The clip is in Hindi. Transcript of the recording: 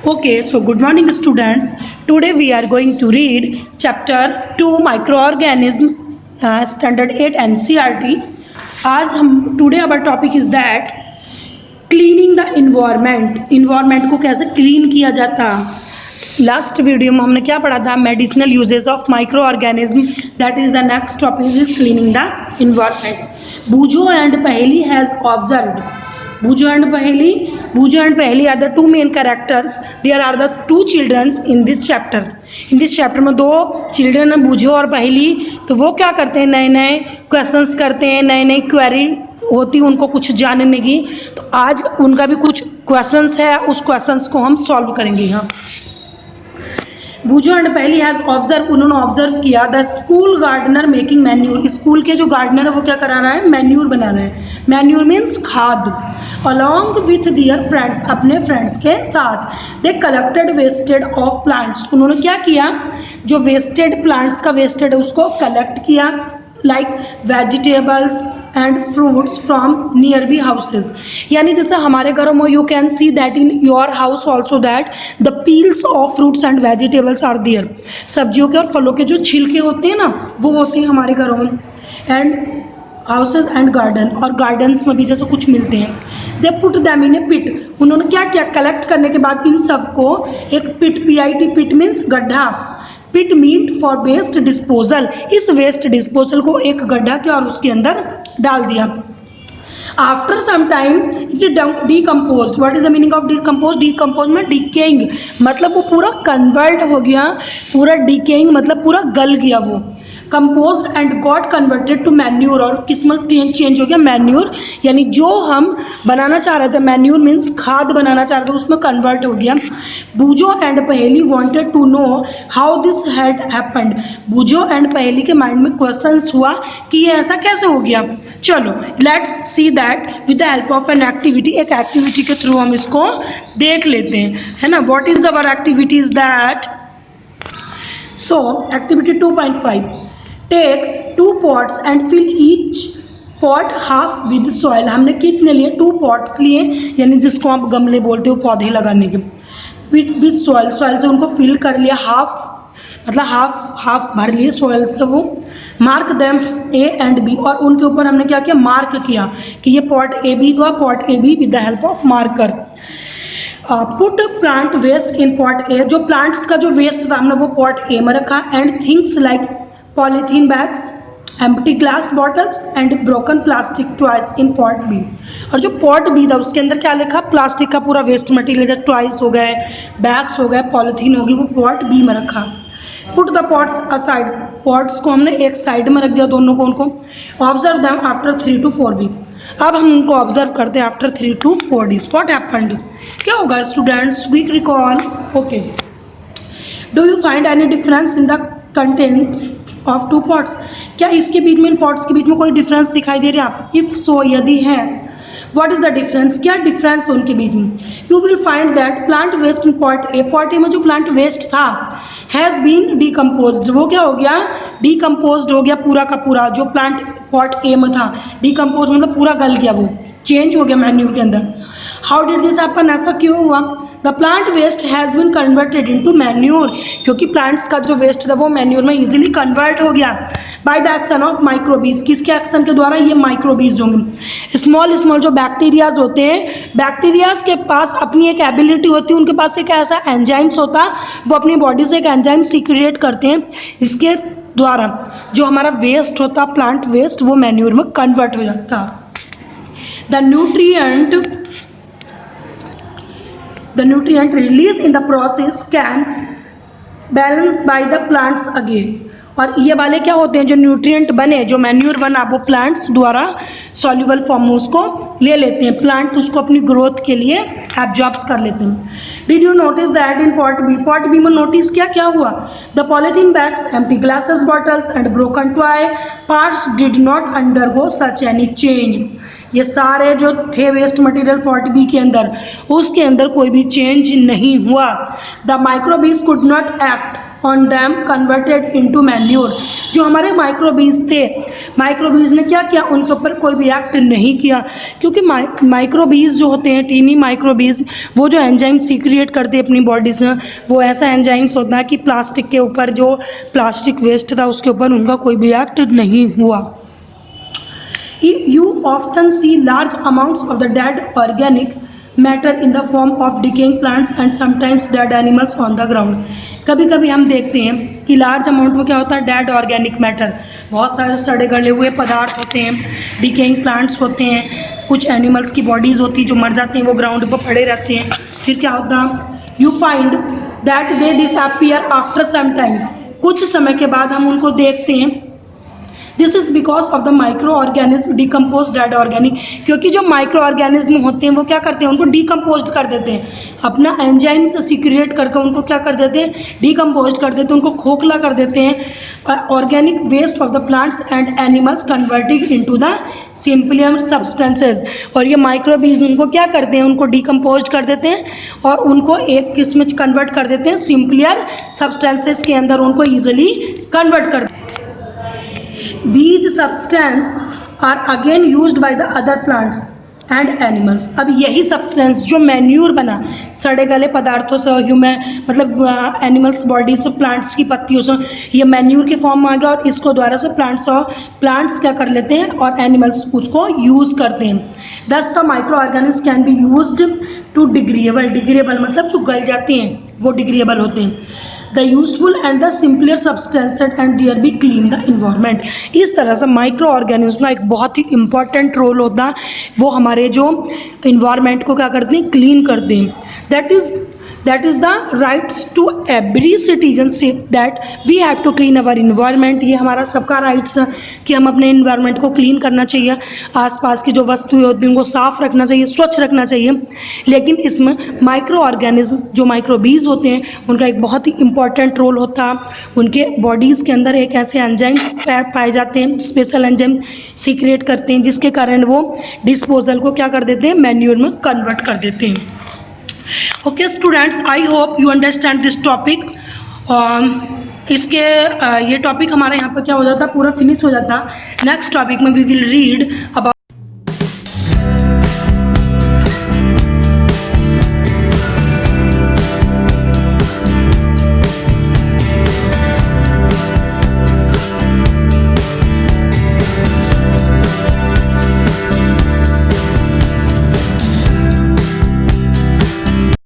Okay, so good morning students. Today we are going to read chapter 2 microorganism standard 8 NCERT. आज हम today our topic is that cleaning the environment को कैसे clean किया जाता। लास्ट वीडियो में हमने क्या पढ़ा था, medicinal uses of microorganism, that is the next topic is cleaning the environment. Boojho and Paheli has observed, Boojho and Paheli are the two main characters, there are the two childrens in this chapter. In this chapter में दो चिल्ड्रन है, बूजो और पहेली। तो वो क्या करते हैं, नए नए क्वेश्चंस करते हैं, नई नई क्वेरी होती है उनको कुछ जानने की। तो आज उनका भी कुछ क्वेश्चंस है, उस क्वेश्चंस को हम सॉल्व करेंगे। यहाँ Boojho and Paheli has observe, उन्होंने ऑब्जर्व किया the school gardener making manure, school के जो गार्डनर है वो क्या करा रहा है, मैन्यूर बना रहे हैं। मैन्यूर मीन्स खाद। अलॉन्ग विथ दियर फ्रेंड्स, अपने फ्रेंड्स के साथ। They collected wasted of plants, उन्होंने क्या किया, जो वेस्टेड प्लांट्स का वेस्टेड है उसको कलेक्ट किया, like vegetables and fruits from nearby houses. यानी जैसे हमारे घरों में you can see that in your house also that the peels of fruits and vegetables are there. सब्जियों के और फलों के जो छिलके होते हैं ना, वो होते हैं हमारे घरों में। एंड हाउसेज एंड गार्डन, और गार्डन्स में भी जैसे कुछ मिलते हैं। दे पुट दैम इन ए पिट, उन्होंने क्या किया, कलेक्ट करने के बाद इन सबको एक पिट, PIT, पिट मीन्स गड्ढा, pit meant for waste disposal, इस वेस्ट डिस्पोजल को एक गड्ढा किया और उसके अंदर डाल दिया। After some time it decompose. What is the meaning of decompose? Decompose में डिकेइंग, मतलब वो पूरा कन्वर्ट हो गया, पूरा डिकेइंग मतलब पूरा गल गया वो। Compose and got converted to manure, और किस्म चेंज हो गया मैन्यूर, यानी जो हम बनाना चाह रहे थे, मैन्यूर मीन्स खाद बनाना चाह रहे थे, उसमें कन्वर्ट हो गया। Boojho and Paheli wanted to know how this had happened, Boojho and Paheli के माइंड में क्वेश्चंस हुआ कि ये ऐसा कैसे हो गया। चलो let's see that with the help of an activity, एक एक्टिविटी के थ्रू हम इसको देख लेते हैं, है ना। What is our activity is that, so activity 2.5, take 2 pots and fill each pot half with soil. हमने कितने लिए, 2 pots लिए, यानी जिसको आप गमले बोलते हो पौधे लगाने के, विद सॉइल, सॉइल से उनको फिल कर लिया, हाफ मतलब हाफ भर लिए सॉइल से वो। Mark them A and B, और उनके ऊपर हमने क्या किया, मार्क किया कि ये पॉट AB हुआ, pot AB with the help of marker. Put plant waste in pot A, जो प्लांट्स का जो वेस्ट था हमने वो पॉट A में रखा। And things like polythene bags, empty glass bottles and broken plastic toys in pot B, और जो पॉट B था उसके अंदर क्या लिखा, प्लास्टिक का पूरा वेस्ट मटेरियल, जैसे टॉयज हो गए, बैग्स हो गए, पॉलीथीन होगी, वो पॉट B में रखा। Put the pots aside, pots को हमने एक साइड में रख दिया, दोनों को उनको। Observe them after 3 to 4 week, अब हम उनको ऑब्जर्व करते हैं after 3 to 4 days। What happened, क्या होगा students, quick recall. Okay, do you find any difference in the contents of 2 pots, क्या इसके बीच में, इन पॉट्स के बीच में कोई डिफरेंस दिखाई दे रहा है? इफ सो, यदि है, व्हाट इज द डिफरेंस, क्या डिफरेंस है उनके बीच में? You will find that plant waste in pot A, pot A में जो प्लांट वेस्ट था हैज़ बीन डिकम्पोज, वो क्या हो गया, डिकम्पोज हो गया पूरा का पूरा, जो प्लांट पॉट A में था, डिकम्पोज मतलब पूरा गल गया, वो चेंज हो गया मैन्यूर के अंदर। हाउ डिड दिस हैपन, ऐसा क्यों हुआ? The plant waste has been converted into manure, क्योंकि प्लांट्स का जो वेस्ट था वो मैन्यूर में इजीली कन्वर्ट हो गया। बाय द एक्शन ऑफ माइक्रोबीज, किसके एक्शन के द्वारा, ये माइक्रोबीज होंगे। स्मॉल जो बैक्टीरियाज होते हैं, बैक्टीरियाज के पास अपनी एक एबिलिटी होती है, उनके पास एक ऐसा एंजाइम्स होता, वो अपनी बॉडी से एक एंजाइम सीक्रेट करते हैं, इसके द्वारा जो हमारा वेस्ट होता, प्लांट वेस्ट, वो मैन्यूर में कन्वर्ट हो जाता। The nutrient release in the process can balance by the plants again, और ये वाले क्या होते हैं, जो न्यूट्रिएंट बने, जो मैन्यूर बना, वो प्लांट्स द्वारा सॉल्युबल फॉर्म में उसको ले लेते हैं, प्लांट उसको अपनी ग्रोथ के लिए एब्जॉर्ब्स कर लेते हैं। Did you notice that in pot B, pot B में नोटिस क्या हुआ, the polythene bags, empty glasses bottles and broken toy parts did not undergo such any change, ये सारे जो थे वेस्ट मटेरियल पॉट B के अंदर, उसके अंदर कोई भी चेंज नहीं हुआ। The microbes could not act on them converted into manure. जो हमारे माइक्रोबीज थे, माइक्रोबीज ने क्या किया, उनके ऊपर कोई भी एक्ट नहीं किया, क्योंकि माइक्रोबीज जो होते हैं, टीनी माइक्रोबीज, वो जो एंजाइम सीक्रिएट करते हैं अपनी बॉडी से, वो ऐसा एंजाइम्स होता है कि प्लास्टिक के ऊपर, जो प्लास्टिक वेस्ट था उसके ऊपर उनका कोई भी एक्ट नहीं हुआ। You often see large amounts of the dead organic matter in the form of decaying plants and sometimes dead animals on the ground। कभी कभी हम देखते हैं कि लार्ज अमाउंट में क्या होता है, डेड ऑर्गेनिक मैटर, बहुत सारे सड़े गले हुए पदार्थ होते हैं, डिकेइंग प्लांट्स होते हैं, कुछ एनिमल्स की बॉडीज़ होती है जो मर जाते हैं, वो ग्राउंड पर पड़े रहते हैं। फिर क्या होता है, you find that they disappear after some time, कुछ समय के बाद हम उनको देखते हैं। This is because of the microorganism decompose dead organic, क्योंकि जो माइक्रो ऑर्गेनिज्म होते हैं वो क्या करते हैं, उनको डिकम्पोज कर देते हैं, अपना एंजाइम से सीक्रेट करके उनको क्या कर देते हैं, डिकम्पोज कर देते हैं, उनको खोखला कर देते हैं। Organic waste of the plants and animals converting into the simplier substances. और ये माइक्रोबीज उनको क्या करते हैं, उनको डिकम्पोज कर देते हैं और उनको एक किस्म में कन्वर्ट कर देते हैं, सिंपलियर सब्सटेंसेज के अंदर उनको ईजिली कन्वर्ट कर देते हैं। These substances are again used by the other plants and animals। अब यही सब्सटेंस जो मैन्यूर बना सड़े गले पदार्थों से, ह्यूमन मतलब एनिमल्स बॉडी से, प्लांट्स की पत्तियों से, ये मैन्यूर के फॉर्म में आ गया और इसको द्वारा से प्लांट्स क्या कर लेते हैं और एनिमल्स उसको यूज़ करते हैं। Thus the microorganism can be used to degradable मतलब जो गल जाते हैं वो डिग्रेडेबल होते हैं। The useful and the simplier substances and there be clean the environment. इस तरह से माइक्रो ऑर्गेनिज्म का एक बहुत ही इंपॉर्टेंट रोल होता है, वो हमारे जो इन्वायरमेंट को क्या करते हैं, क्लीन करते हैं। That is the right to every citizenship that we have to clean our environment. ये हमारा सबका राइट्स है कि हम अपने इन्वायरमेंट को क्लीन करना चाहिए, आसपास की जो वस्तुएं होती हैं उनको साफ रखना चाहिए, स्वच्छ रखना चाहिए। लेकिन इसमें माइक्रो ऑर्गेनिज्म जो माइक्रोबीज होते हैं उनका एक बहुत ही इंपॉर्टेंट रोल होता है। उनके बॉडीज़ के अंदर एक ऐसे एंजाइम्स पाए जाते हैं, स्पेशल एंजाइम सीक्रेट करते हैं, जिसके कारण वो डिस्पोजल को क्या कर देते हैं, मैन्यूर में कन्वर्ट कर देते हैं। Okay students, I hope you understand this topic. इसके ये टॉपिक हमारा यहाँ पर क्या हो जाता, पूरा फिनिश हो जाता। नेक्स्ट टॉपिक में वी विल रीड अबाउट